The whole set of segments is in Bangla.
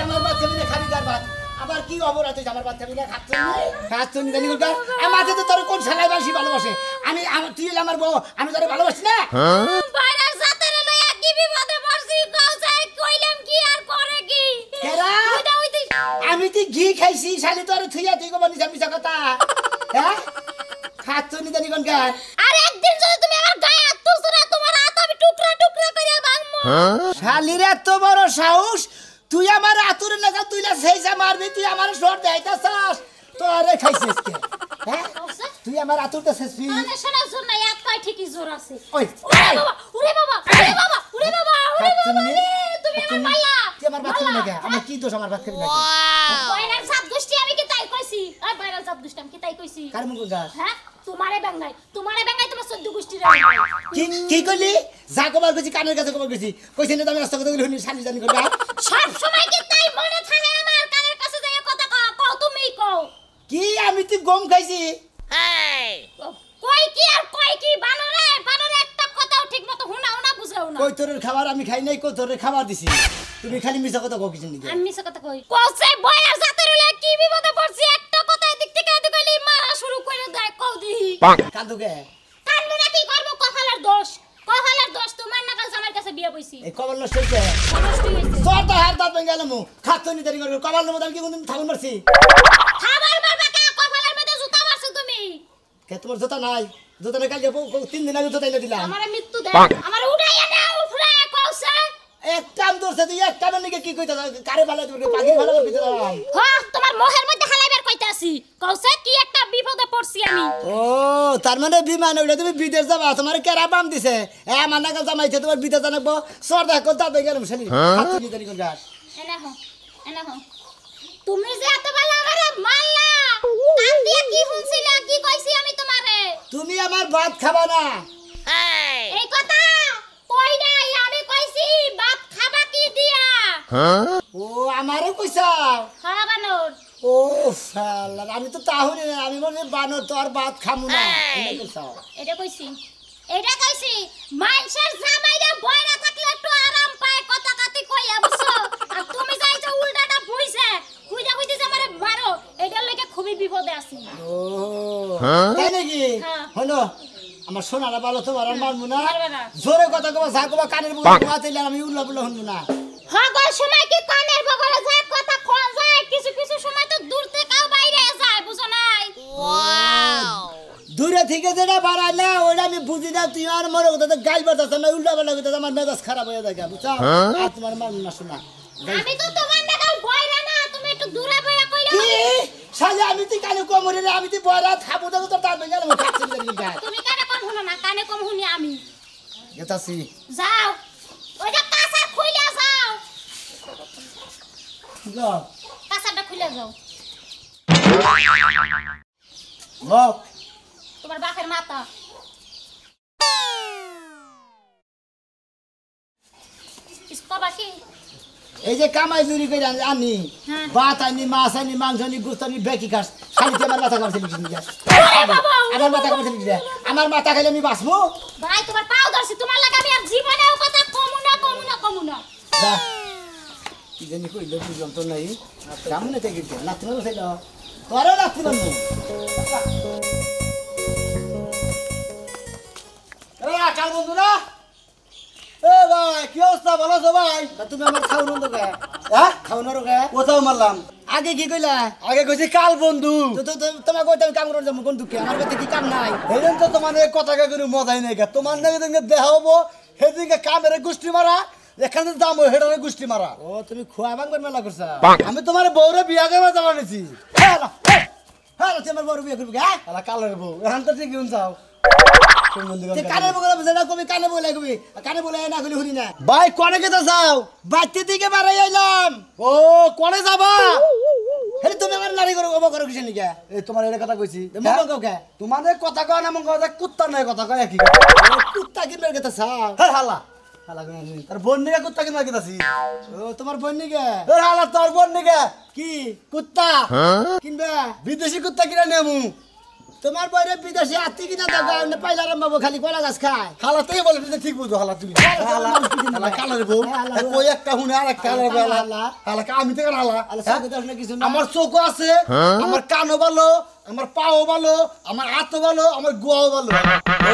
আমার বাচ্চা মিলে খাবি তার ভাত আবার কি অবরাত হয়েছে আমার বাচ্চা মিলে খাচ্ছি জানি আমাকে তো তোর কোন শালায় বাসি ভালোবাসে আমি তুই আমার বউ আমি তোরে ভালোবাসি না আমি তুই ঘি খাইছি শালি তোর থুইয়া তুই গোবর নিছা মিছা কথা হ্যাঁ খাচ্ছ নি জানি কোন গান আর একদিন যদি তুমি আমার গায়ে হাত তুলছো না তোমার হাত আমি টুকরা টুকরা করে ভাঙবো শালির এত বড় সাহস তুই আমার আতুরে লাগা তুই না সেইসা মারবি তুই আমার সর দেইতাছস তোরে খাইছিস কে হ্যাঁ তুই আমার আতুরটা শেষবি মানে শোনা জোর না এক পায় ঠিকই জোর আছে ওই ওরে বাবা ওরে বাবা ওরে বাবা ওরে বাবা তুমি আমার মাল্লা তুই আমার বাচ্চা লাগা আমার কি দোষ আমার বাচ্চা লাগা বাইরের সাত গোষ্ঠী আমি কি তাই কইছি আর বাইরের সাত গোষ্ঠী আমি কি তাই কইছি কার মুখ গাছ হ্যাঁ তোমারে বাঙ্গাই তোমার 14 গোষ্ঠীর কি কি কইলি যা কবার কইছি কানের কাছে কবার কইছি কইছেন না আমি রাস্তা কথা কইলি হুনি শালি জানি কইবা সব সময় কি তাই মনে থাকে আমার কানের কাছে যায় কথা কও তুমি কও কি আমি তুই গম খাইছি এই কই কি বানরে একটা কথাও ঠিকমতো হুনাও না বুঝাও না কই তোর খাবার আমি খাই নাই কই তোর খাবার দিছি তুমি খালি মিছা কথা কও কিছু নি আমি মিছা কথা কই কইছে বয়ার জাতের হলে কি বিপদে পড়ছি একটা কথা এদিক থেকে এদিক কইলি মারা শুরু করে দেয় কও দি কান্দুকে কান্দু না কি করব কপালের দোষ তোমার নাকাল জামাইর কাছে বিয়ে বইছি এই কবল নষ্ট হইছে তোর তো হার দাঁত ভেঙে গেলাম খাচ্ছ নি দেরি করে কবল নমত আমি কি কোনদিন থাকুন মারছি খাবার মারবা কা কপালের মধ্যে জুতা মারছো তুমি কে তোমার জুতা নাই জুতা না কালকে 3 দিন আগে জুতা এনে দিলাম আমারে মৃত্যু দে আমারে উড়াইয়া না উফরে কওছে একটা দরছে তুই একটা নাকি কি কইতা কারে ভালো তুমি পাগি ভালো কইতা হ্যাঁ তোমার মোহের মধ্যে হালাইবার কইতাছি কওছে কি একটা বিপদে পড়ছি আমি ও তার মানে বিমান হইলে তুমি বিদেশ যাবা তোমার কেরা বাম দিছে আমার নাগাল জামাইছে তোমার বিদেশ জানাবো সরদা কথা দাঁত ভেঙে গেলাম শালি খাচ্ছ নি দেরি করে গাছ এনা হো তুমি যে এত ভালো আমারে মারলা কান দিয়ে কি শুনছিলা কি কইছি আমি তোমারে তুমি আমার ভাত খাবা না এই কথা কই নাই আমি কইছি ভাত খাবা কি দিয়া ও আমারে কইছা হ্যাঁ বানর ও শালা আমি তো তাহলে না আমি বলি বানর তো আর ভাত খামু না এটা কইছা এটা কইছি মানুষের জামাইরা বয়রা থাকলে একটু আরাম পায় কথা কাটি কইয়া বুঝছো আর তুমি যাইছো উল্টাটা বুইছে কইদা কইতে আমারে মারো এটার লাগি খুবই বিপদে আছি ও তাই নাকি হলো আমার সোনারা ভালো তোমার আর মারমু না জোরে কথা কবা যা কবা কানের বগলে মাথাইলে আমি উল্লা বুল্লা হনু না হ্যাঁ গো সময় কি কানের বগলে যায় কথা কোন যায় কিছু কিছু সময় তো দূর থেকেও বাইরে যায় বুঝো নাই ওয়াও দূরে থেকে যেটা বাড়াইলে ওটা আমি বুঝি না তুই আর মরে কথা গাইল বাতাস না উল্টা পাল্টা কথা আমার মেজাজ খারাপ হয়ে যায় বুঝছো আর তোমার মারমু না শোনা আমি তো তোমার নাগাল বয়রা না তুমি একটু দূরে বইয়া কইলে কি শালা আমি তুই কানে কোমরে রে আমি তুই বয়রা থাবু তো তোর তার ভেঙে গেল খাচ্ছি তুমি কানে কম শুনো না কানে কম শুনি আমি গেতাছি যাও ওইটা কাঁচা খুইলা যাও যাও কাঁচাটা খুইলা যাও লোক তোমার বাপের মাথা ইসকো বাকি এই যে কামাই চুরি করে আনি ভাত আনি মাছ আনি মাংস আনি গোস্ত আনি বেকি খাস খালি আমার মাথা কামছে লিখি আমার মাথা কামছে লিখি আমার মাথা খাইলে আমি বাঁচবো ভাই তোমার পাও ধরছি তোমার লাগা আমি আর জীবনেও কথা কমু না যা কি জানি কইলো বুঝলাম তো নাই সামনে থেকে গেল নাতি না ছিল তোরও নাতি না এ আকাল বন্ধুরা এ ভাই কি অবস্থা ভালো আছো ভাই তুমি আমার খাওন তো কে হ্যাঁ খাওনের কে কোথাও মারলাম আগে কি কইলা আগে কইছি কাল বন্ধু তো তোমার কইতে আমি কাম করতে যাব কোন দুঃখে আমার কাছে কি কাম নাই হেরেন তো তোমার এই কথা কইরে মজাই নাই তোমার নাকি তুমি দেখাবো হেদিকে কামের গুষ্টি মারা এখানে দাম হেডারে গুষ্টি মারা ও তুমি খোয়া ভাঙবার মেলা করছ আমি তোমার বউরে বিয়া করবা জানাইছি হ্যালো হ্যালো তোমার বউরে বিয়া করবি হ্যাঁ আলা কালের বউ এখন তো ঠিক যাও কানে বলে বুঝা কবি কানে বলে না কইলে শুনি না ভাই কোনে গেতা যাও বাচ্চা দিকে বাড়াই আইলাম ও কোনে যাবা হেলে তুমি আমার নারী করো ওবা করো কিসের নিকে এই তোমার এর কথা কইছি মঙ্গল কাউকে তোমাদের কথা কয় না মঙ্গল কুত্তা নাই কথা কয় কি কুত্তা কিনবে গেতা যাও হে হালা হালা কই তার বোন নিকে কুত্তা কিনবা গেতাছি ও তোমার বোন নিকে হে হালা তোর বোন নিকে কি কুত্তা কিনবে বিদেশি কুত্তা কিনা নেমু তোমার বইরে বিদেশে আত্মি কিনা দাও না পাইলারাম বাবু খালি কলা গাছ খায় হালাতেই বলে ঠিক বুঝো হালা তুমি হালা কালারে বউ কই একটা হুনে আর একটা হালা হালা আমি থেকে হালা আমার চোখও আছে আমার কানও ভালো আমার পাও ভালো আমার হাতও ভালো আমার গোয়াও ভালো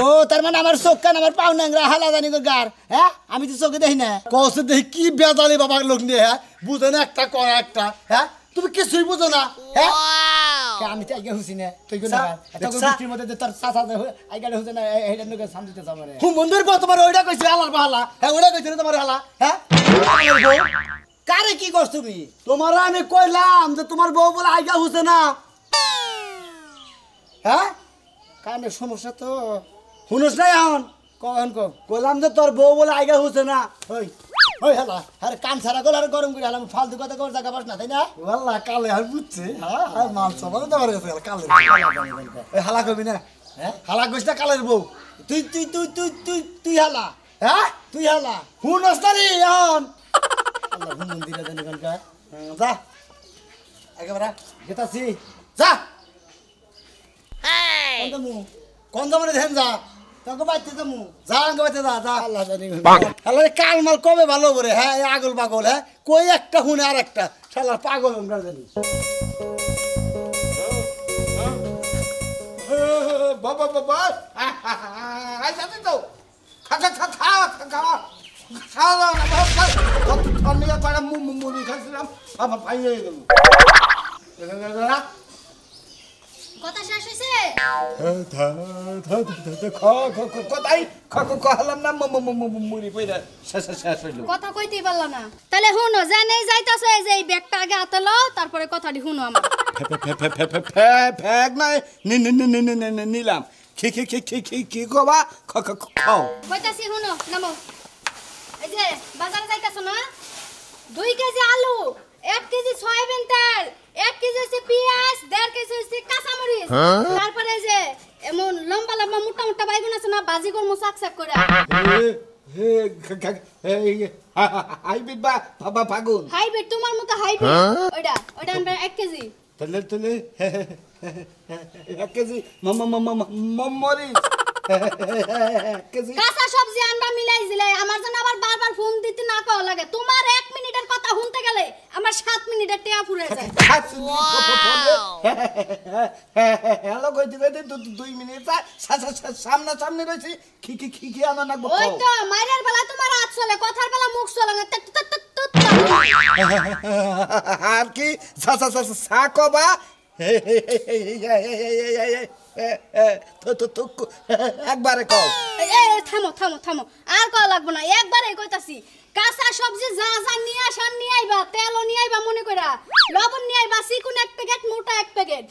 ও তার মানে আমার চোখ কান আমার পাও নাংরা হালা জানি গো গার হ্যাঁ আমি তো চোখে দেখি না কসে দেখি কি বেজালি বাবা লোক নিয়ে হ্যাঁ বুঝে না একটা করা একটা হ্যাঁ তুমি কিছুই বুঝো না হ্যাঁ আমি তো আগে হুসি না তুই কোন এটা গোষ্ঠীর মধ্যে তোর চাচা আইগাড়ে হুসে না এইটা নকে সামদিতে যাবারে হুম মন্দির বল তোমার ওইটা কইছে হালার বাহালা হ্যাঁ ওইটা কইছে তোমার হালা হ্যাঁ কারে কি করছ তুমি তোমার আমি কইলাম যে তোমার বউ বলে আইগা হুসে না হ্যাঁ কানে সমস্যা তো শুনছ না এখন কখন কইলাম যে তোর বউ বলে আইগা হুসে না ওই ওই হালা আরে কান ছাড়া গল আর গরম করে হালাম ফালতু কথা কর জায়গা পাস না তাই না ওয়াল্লাহ কালে আর বুঝছে হ্যাঁ আর মাল সবার তো পারে কালে এই হালা কবি না হ্যাঁ হালা কইছ না কালের বউ তুই তুই তুই তুই তুই তুই হালা হ্যাঁ তুই হালা শুনছ না রে এখন আল্লাহ মন্দিরে জানি কানকা যা একেবারে গেতাছি যা কোন দমনে ধ্যান যা তোকে বাইতে যামু যা আঙ্গ বাইতে যা যা আল্লাহ জানি আল্লাহ কাল মাল কবে ভালো করে হ্যাঁ আগল পাগল হ্যাঁ কই একটা হুনে আর একটা শালার পাগল আমরা জানি বাবা বাবা আই যাতে তো খা খা খা খা খা খাওয়া না আমি পাড়া মুড়ি খাচ্ছিলাম বাবা পাইয়ে গেল কথা শেষ হইছে কথা কইতেই পারলা না তাহলে শুনো জানেই যাইতাছো এই যে এই ব্যাগটা আগে হাতে লও তারপরে কথাটি শুনো আমার ফেক নাই নিলাম কি কবা খাও কইতাছি শুনো নামো এই যে বাজারে যাইতাছো না 2 কেজি আলু 1 কেজি সয়াবিন তেল 1 কেজি হচ্ছে পেঁয়াজ 1.5 কেজি হচ্ছে কাঁচা মরিচ তারপরে এই যে এমন লম্বা লম্বা মোটা মোটা বাইগুন আছে না ভাজি করমু সাকসাক করে হাইব্রিড বাবা পাগল হাইব্রিড তোমার মতো হাইব্রিড ওইটা আনবে 1 কেজি তাহলে 1 কেজি মরিচ কাঁচা সবজি আনবা মিলাই দিলে আমার জন্য আবার বারবার ফোন দিতে না কও লাগে তোমার 1 মিনিটের কথা শুনতে গেলে আমার 7 মিনিটের টিয়া ফুরে যায় হ্যালো কইতে 2 মিনিট সামনে সামনে রইছি কি আনা লাগবো ওই তো মাইরের বেলা তোমার হাত চলে কথার বেলা মুখ চলে না আর কি সাকবা একবারে কও থামো থামো থামো আর কও লাগবো না একবারে কইতাছি কাঁচা সবজি যা যা নিয়ে আসা নিয়ে আইবা তেলও নিয়ে আইবা মনে কইরা লবণ নিয়ে আইবা চিকুন 1 প্যাকেট মোটা 1 প্যাকেট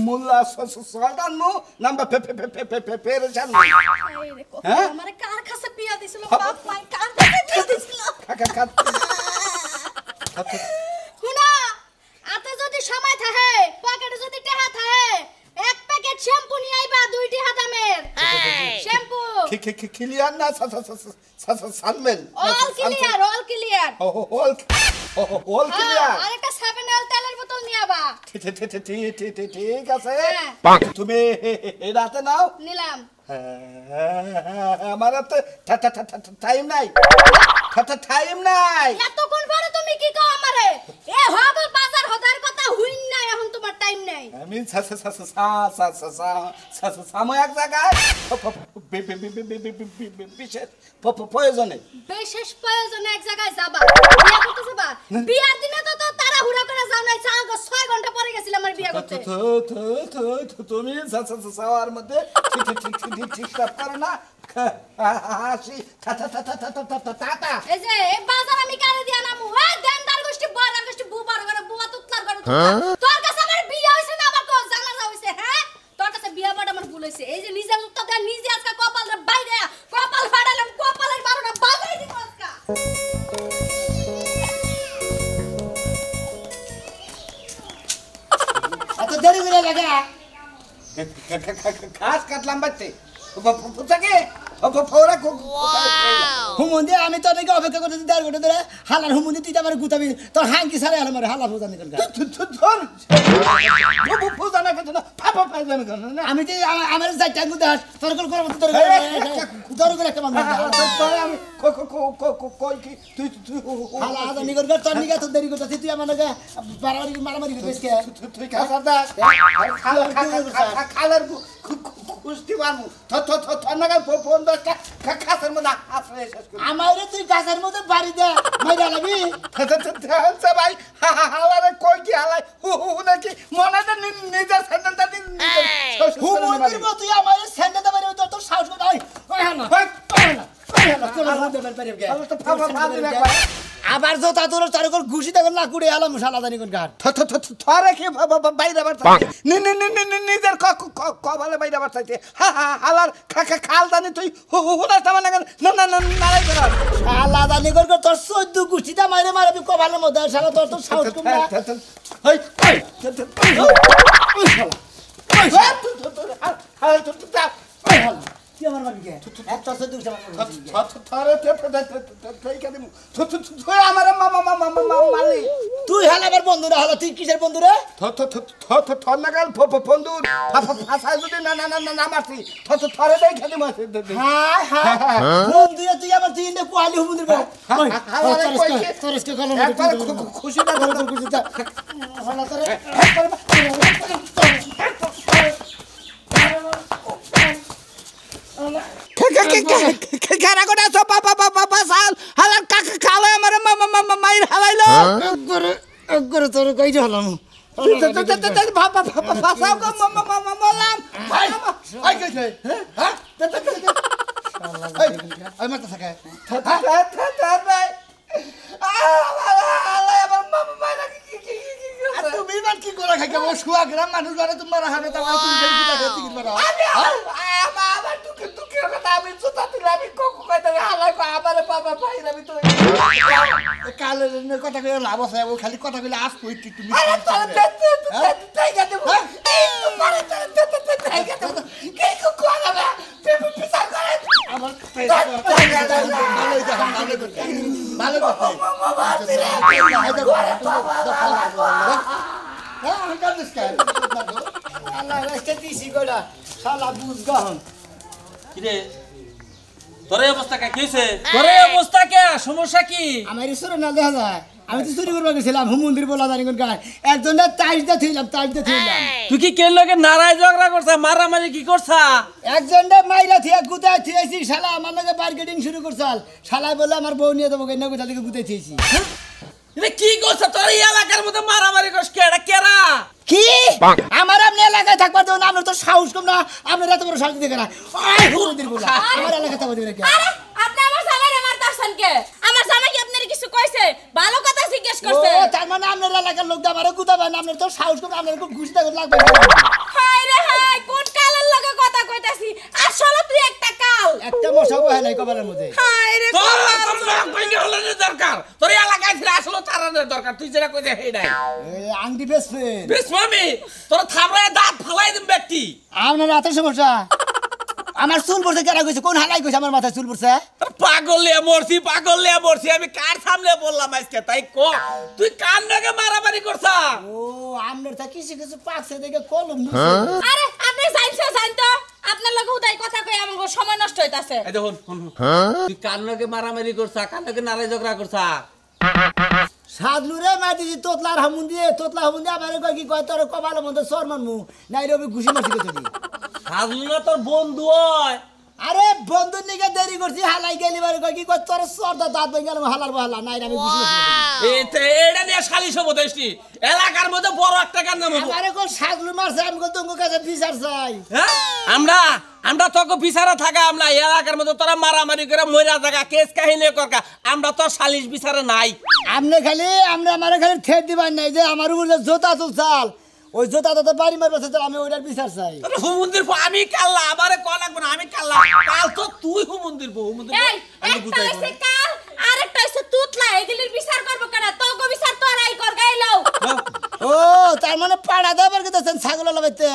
মোল্লা সলদান মু নাম্বার পেরেছান হ্যাঁ আমারে কার কাছে পিয়া দিছিল বাপ মাই কার কাছে পিয়া দিছিল শুনা আতে যদি সময় থাকে পকেটে যদি টাকা থাকে 1 প্যাকেট শ্যাম্পু নিয়ে আইবা 2টি হাতামের শ্যাম্পু ক্লিয়ার না salmon all clear all clear আরেকটা 7 এল তেলের বোতল নিয়ে আবা ঠিক আছে তুমি রাতে নাও নিলাম আমার তো টাইম নাই এতক্ষণ পরে তুমি কি কও আমারে এ হগল বাজার হদার কথা হইন না এখন তোমার টাইম নাই আমি সাময় এক জায়গায় বিশেষ প্রয়োজনে এক জায়গায় যাবা বিয়া করতে যাবা বিয়ার দিনে তো তাড়াহুড়া করে যাও নাই 6 ঘন্টা পরে গেছিলাম আমার বিয়া করতে তুমি সাওয়ার মধ্যে ঠিক করো না হাসি এই যে এই বাজার আমি কারে দিয়া নামু ওই দেনদার গোষ্ঠী বড়ার গোষ্ঠী বুবার করে বুয়া তুতলার করে তোর কাছে আমার বিয়া হইছে না আমার কো জানাজা হইছে হ্যাঁ তোর কাছে বিয়া বাড়া আমার ভুল হইছে এই যে নিজের উত্তর দেয়া নিজে আজকে কপাল রে বাইরে কপাল ফাড়ালাম কপালের 12টা বাজাই দিব আজকে এত দেরি করে লাগা ঘাস কাটলাম বাচ্চে পুতাকে ফোরা হুমুন্দি আমি তোর নাকি অপেক্ষা করতেছি 1.5 ঘন্টা ধরে হালার হুমুন্দি তুই আমার গুতাবি তোর হাঙ্কি ছাড়া হলো মারে হালা বোঝানি কর আমি যে আমার যাইটা গুদা তোর কল করব তোর করে একটা মানুষ আমি কই কি তুই হালা আদানি কর তোর নিগা তো দেরি করতেছিস তুই আমার নাকি বাড়াবাড়ি মারামারি করছিস কে তুই কাসার দা খালার কুস্তি মারমু তোর নাকি ফোন দা কাসার মধ্যে আশ্রয় শেষ করি আমারে তুই গাছের মধ্যে বাড়ি দে মাইরা লাগবি ভাই হালারে কই কি হালাই নাকি মনে তো নিজের স্যান্ডেলটা হুমুন্দির মতো তুই আমারে স্যান্ডেল দে বাড়ি তোর সাহস কর ওই হানা আবার জোতা তোর চার কল ঘুষি দেখো না কুড়ে আলাম সালাদানি কোন ঘাট থরে কি বাইরে বাড়তে নিজের কবালে বাইরে বাড়তে হালার খাল জানি তুই হুনার সামনে না নাড়াই করার সালাদানি কর তোর 14 ঘুষিটা মারে মারবি কবালের মধ্যে শালা তোর তো সাহস কম না এই কি আমার মারবি কে একটা 14 ঘুষি আমার মালি তুই হালা আমার বন্ধু রে হালা তুই কিসের বন্ধু রে থর লাগাল বন্ধু ফাঁসাই যদি না মারছি থরে দেই খেতে মারছি হায় হায় বন্ধু তুই আমার তুই ইন্দে কোয়ালি হুমুন্দির বল তোরসকে কলম খুশি না খুশিটা হালা তোরে খেরা করে সব বাবা সাল হালার কাকা খালে আমার মাইর হালাইলো করে তোর কইতে হলাম ফাসাও মলাম আই কইছে হ্যাঁ আই মারতে থাকে তুমি মান কি করে খাইকে ও শুয়া গ্রাম মানুষ ধরে তোমার হাতে তা তুমি গেলি কি টাকা টিকিট মারা আমার দুঃখে কথা আমি জুতা দিলে আমি কইতে হালাই আমারে বাবা ভাইরা আমি তো কালে কথা কইলে লাভ আছে ও খালি কথা কইলে আস কই তুমি আরে তাই গেতে এই তোমারে তাই গেতে কে কোয়া না পিছার করে আমার ভালো কথা আল্লাহ রাস্তা দিছি গোলা শালা বুঝগা হন কিরে তোর এই অবস্থা কি হইছে তোর এই অবস্থা কে সমস্যা কি আমার ঈশ্বর না দেখা যায় আমি তো চুরি করবা গেছিলাম হুমুন্দির বলা জানি কোন গায় একজনের তাইজটা থইলাম তুই কি কেন লগে নারায় ঝগড়া করছ মারামারি কি করছা একজনটা মাইরা থিয়া গুতায় থিয়েছি শালা আমার লগে মার্কেটিং শুরু করছাল শালা বলে আমার বউ নিয়ে দেবো কেন কোথা থেকে গুতায় থিয়েছি এটা কি করছ তোর এই এলাকার মধ্যে মারামারি করছ কে এটা কেরা কি আমার আপনি এলাকায় থাকবার দেন আপনার তো সাহস কম না আপনার এত বড় সাহস দেখে না ওই হুমুন্দির বলা আমার এলাকায় থাকবার দেবেন কে আরে আপনি আমার জামাইরে মারতাছেন কে আমার জামাই কি আপনার কিছু কইছে ভালো কথা জিজ্ঞেস করছে ও তার মানে আপনার এলাকার লোক আমারে গুতাবেন আপনার তো সাহস কম আপনার খুব ঘুষ দেখে লাগবে হায় রে হায় কোন কালের লগে কথা কইতাছি আসলে তুই একটা কাল একটা মশা বহে নাই কপালের মধ্যে হায় রে তোর কইকে হলো দরকার তোর এলাকায় ছিল আসলে তারানের দরকার তুই যেটা কইতে হেডাই এই আংটি বেচবেন বিস্মামি তোর থাবড়ায় দাঁত ফালাই দিম ব্যক্তি আপনার রাতের সমস্যা আমার চুল পড়ছে কেন কইছে কোন হালাই কইছে আমার মাথায় চুল পড়ছে পাগল লিয়া মরছি আমি কার সামনে বললাম আজকে তাই কো তুই কান নাকে মারামারি করছা ও আমনের তা কিছু কিছু পাকছে দেখে কলম আরে আপনি জানেন তো আপনার লগে উদাই কথা কই আমার সময় নষ্ট হইতাছে এই দেখুন তুই কান নাকে মারামারি করছা কান নাকে নারাই ঝগড়া করছা সাদলুরে মাটি তোতলার হামুন দিয়ে আমারে কই কি কয় তোর কপালের মধ্যে সর মানমু নাই রবি ঘুষি মারছি কতদি সাজলু না তোর বন্ধু হয় আরে বন্ধু নিকে দেরি করছি হালাই গেলি বারে কই কি কয় তোর সর দাঁত ভেঙে গেল হালার বহালা নাই আমি ঘুষি মারছি এতে এডা নিয়ে সালিশ হবো দেশটি এলাকার মধ্যে বড় একটা কান নাম হবো আরে কোন সাদলু মারছে আমি কত তোমার কাছে বিচার চাই হ্যাঁ আমরা তোকে বিচারে থাকা আমরা এলাকার মধ্যে তোরা মারামারি করে মইরা জায়গা কেস কাহিনী করকা আমরা তো সালিশ বিচারে নাই আমনে খালি আমারে খালি ঠেট দিবার নাই যে আমার উপরে জোতা তুলছাল ওই জোতা তো বাড়ি মারবে তো আমি ওইটার বিচার চাই হুমুন্দির আমি কাল্লা আমারে ক লাগবে না আমি কাল্লা কাল তো তুই হুমুন্দির এই একটা হইছে কাল আরেকটা হইছে তুতলা এগুলির বিচার করব কেন তোগো বিচার তোরাই কর গাইলো ও তার মানে পাড়া দেবার কথা ছাগল লাগাইতে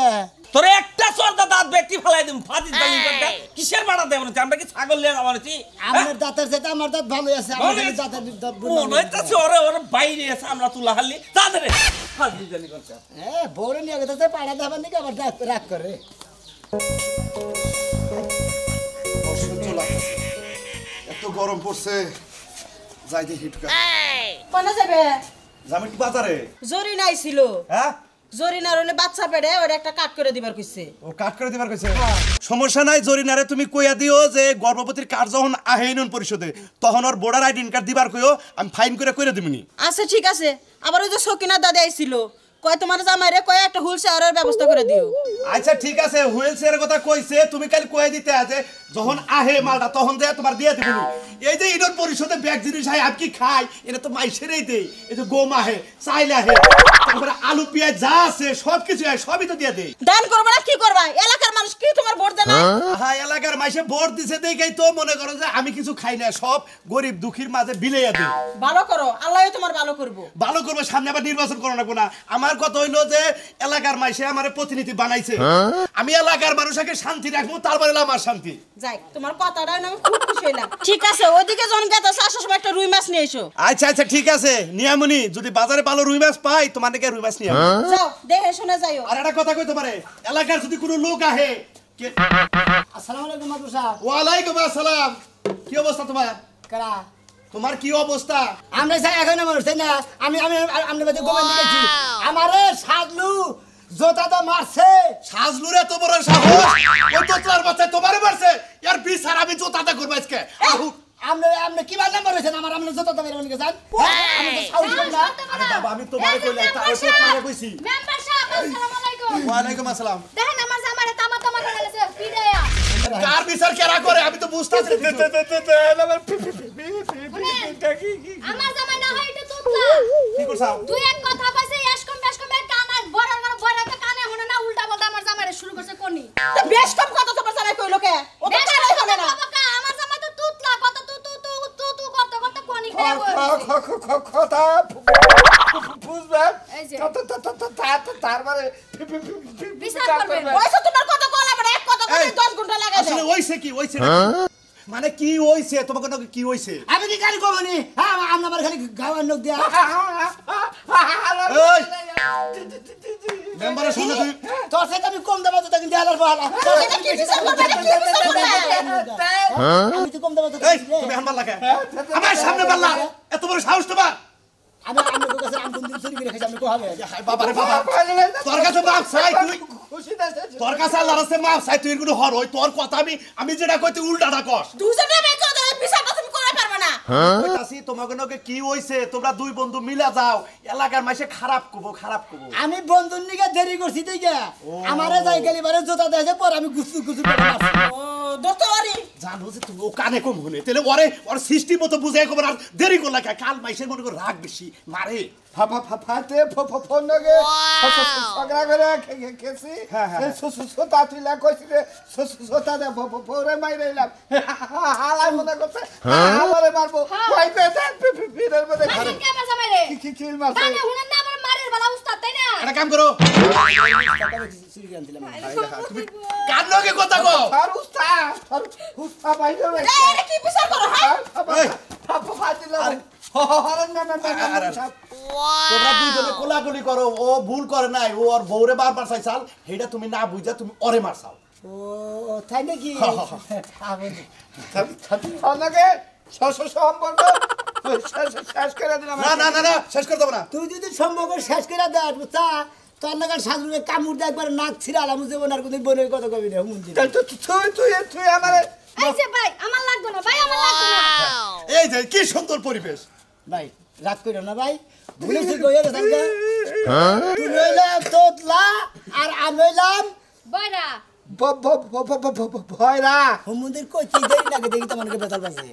তোর একটা সর্দা দাঁত ব্যক্তি ফেলাই দিম ফাজিল দালি করতে কিসের বাড়া দেব না আমরা কি ছাগল লিয়ে যাবো নাকি আমার দাঁতের সাথে আমার দাঁত ভালো আছে আমার খালি দাঁতের দাঁত মনে হইতাছে ওরে বাইরে এসে আমরা তুলা হালি তাদের ফাজিল দালি করতে বউরে নিয়ে গেছে পাড়া দাবার নাকি আবার রাগ করে অসহ্য লাগছে এত গরম পড়ছে যাই দেখি একটু কোনে যাবে যাম একটু বাজারে জরি নাই ছিল হ্যাঁ জরি না রইলে বাচ্চা পেড়ে ওর একটা কাট করে দিবার কইছে ও কাট করে দিবার কইছে সমস্যা নাই জরিনারে তুমি কইয়া দিও যে গর্ভবতীর কার্ড যখন আহে ইউনিয়ন পরিষদে তখন ওর ভোটার আইডেন্টি কার্ড দিবার কইও আমি ফাইন করে দিমনি আচ্ছা ঠিক আছে আবার ওই যে সকিনা দাদা আইছিল কয় তোমার জামাইরে কয় একটা হুল শেয়ারের ব্যবস্থা করে দিও আচ্ছা ঠিক আছে হুইল চেয়ারের কথা কইছে তুমি কাল কয়ে দিতে আছে যখন আহে মালটা তখন দেয়া তোমার দিয়ে দিবি এই যে ইউনিয়ন পরিষদে ব্যাগ জিনিস হয় আপনি খাই এটা তো মাইসেরই দেই এই যে গম আহে চাইল আহে তারপরে আলু পেঁয়াজ যা আছে সব কিছু সবই তো দিয়ে দেই দান করবা না কি করবা এলাকার মানুষ কি তোমার ভোট দেয় না হ্যাঁ এলাকার মাইসে ভোট দিছে দেখেই তো মনে করো যে আমি কিছু খাই না সব গরিব দুঃখীর মাঝে বিলেয়া দেই ভালো করো আল্লাহই তোমার ভালো করবো ভালো করবো সামনে আবার নির্বাচন করো না আমার কথা হইলো যে এলাকার মাইসে আমার প্রতিনিধি বানাইছে আমি এলাকার মানুষকে শান্তি রাখবো তারপরে আমার শান্তি যাই তোমার কথাটা আমি খুব খুশি হইলাম ঠিক আছে ওইদিকে জন গেছে আসার সময় একটা রুই মাছ নিয়ে এসো আচ্ছা ঠিক আছে নিয়ামনি যদি বাজারে ভালো রুই মাছ পাই তোমার নাকি রুই মাছ নিয়ে যাও দেখে শুনে যাইও আর একটা কথা কই তোমারে এলাকার যদি কোনো লোক আহে আসসালামু আলাইকুম মাদুর সাহেব ওয়ালাইকুম আসসালাম কি অবস্থা তোমার কারা তোমার কি অবস্থা আমরা চাই এখন আমার না আমি আমি আমরা বাদে গোবেন দিয়েছি আমারে সাদলু জোতা তো মারছে সাজলুর এত বড় সাহস ওই তোতলার বাচ্চা তোমারে মারছে ইয়ার বিচার আমি জোতাটা করব আজকে আহু আমরা কি বার নাম্বার হইছেন আমার আমরা জোতা তো বের হইনি গেছেন আমি তো সাউন্ড করি না আরে বাবা আমি তোমারে কইলা তাও তো তোমারে কইছি মেম্বার সাহেব আসসালামু আলাইকুম ওয়ালাইকুম আসসালাম দেখেন আমার জামারে তামা করে গেছে পিড়ায়া কার বিচার কেরা করে আমি তো বুঝতাছি আমার জামাই না হয় এটা তোতলা কি করছাও তুই এক কথা কইছে এসকম কানে বড় কানে হনে না উল্টা পাল্টা আমার জামাইরে শুরু করছে কোনি তো বেশ কম কথা তোমার জামাই কইলো কে ও তো কারাই হলো না আমার জামাই তো তুতলা কত তু করতে কোনি খেয়ে কথা বুঝবেন এই যে তারপরে বিচার করবেন ওই তো তোমার কথা কলা বড় এক কথা কই 10 ঘন্টা লাগাই আসলে দাও হইছে কি হইছে মানে কি হইছে তোমাকে নাকি কি হইছে আমি কি কালি কবনি হ্যাঁ আমরা খালি গাওয়ার লোক দিয়া এই মেম্বারের সামনে তুই তোর সাথে আমি কম দাম তো কিন্তু আলার বহালা আমি তো কম দাম তো এই তুমি হান মারলা কে আমার সামনে মারলা এত বড় সাহস তোমার আমি আমরা কাছে আমি কোন দিন চুরি করে খাই আমি কো হবে হায় বাবা রে বাবা তোর কাছে মাপ চাই তুই তোর কাছে আল্লাহর কাছে মাপ চাই তুই এগুলো হর হই তোর কথা আমি যেটা কই তুই উল্টাটা কর দুজনে বেকো দাও বিচারটা তুমি করে পারবে না কইতাছি তোমাকে নাকি কি হইছে তোমরা দুই বন্ধু মিলা যাও এলাকার মাইসে খারাপ কবো আমি বন্ধুর নিকে দেরি করছি দেখে আমারে যাই গেলি বারে জোতা দেছে পর আমি গুছু গুছু করে মারছি ও দোতোয়ারি জানো যে তুমি ও কানে কম হনে তাহলে ওর সৃষ্টি মতো বুঝাই কবার আর দেরি করলা কে কাল মাইসের মনে করে রাগ বেশি মারে ফাতে ফোন লাগে সগরা করে খেছি সোতা তুইলা কইছিল সোতা দে পরে মাইরাইলাম হালাই মনে করছে হালারে মারবো ওই পেতে ফিরের মধ্যে আরে কে আমার জামাইরে কি কিল মারছে কানে হুনেন না আমার মারের বালা উস্তাদ তাই না একটা কাম করো চুরি আনছিলাম কার লগে কথা কও আর উস্তা বাইরে এই কি বিচার করো হ্যাঁ তোমরা দুইজনে কোলাকুলি করো ও ভুল করে নাই ও ওর বউরে বারবার চাইছাল হেটা তুমি না বুঝা তুমি ওরে মারছাও ও তাই নাকি আপনাকে সম্পর্ক শেষ করে দিলাম না শেষ করে দেবো না তুই যদি সম্ভব শেষ করে দেয় বুঝছা তোর নাগাল সাজুকে কামড় দিয়ে একবার নাক ছিঁড়া আলাম জীবন আর কোনদিন বনের কথা কবি না মন্দির তুই আমারে এই যে ভাই আমার লাগবে না ভাই আমার লাগবে না এই যে কি সুন্দর পরিবেশ ভাই রাগ করো না ভাই ভুলেছি কইয়া গেছেন তুই রইলাম তোতলা আর আমি রইলাম বয়রা ভয়রা হোম মন্দির কই কি দেরি লাগে দেখি তোমাকে বেতাল পাশে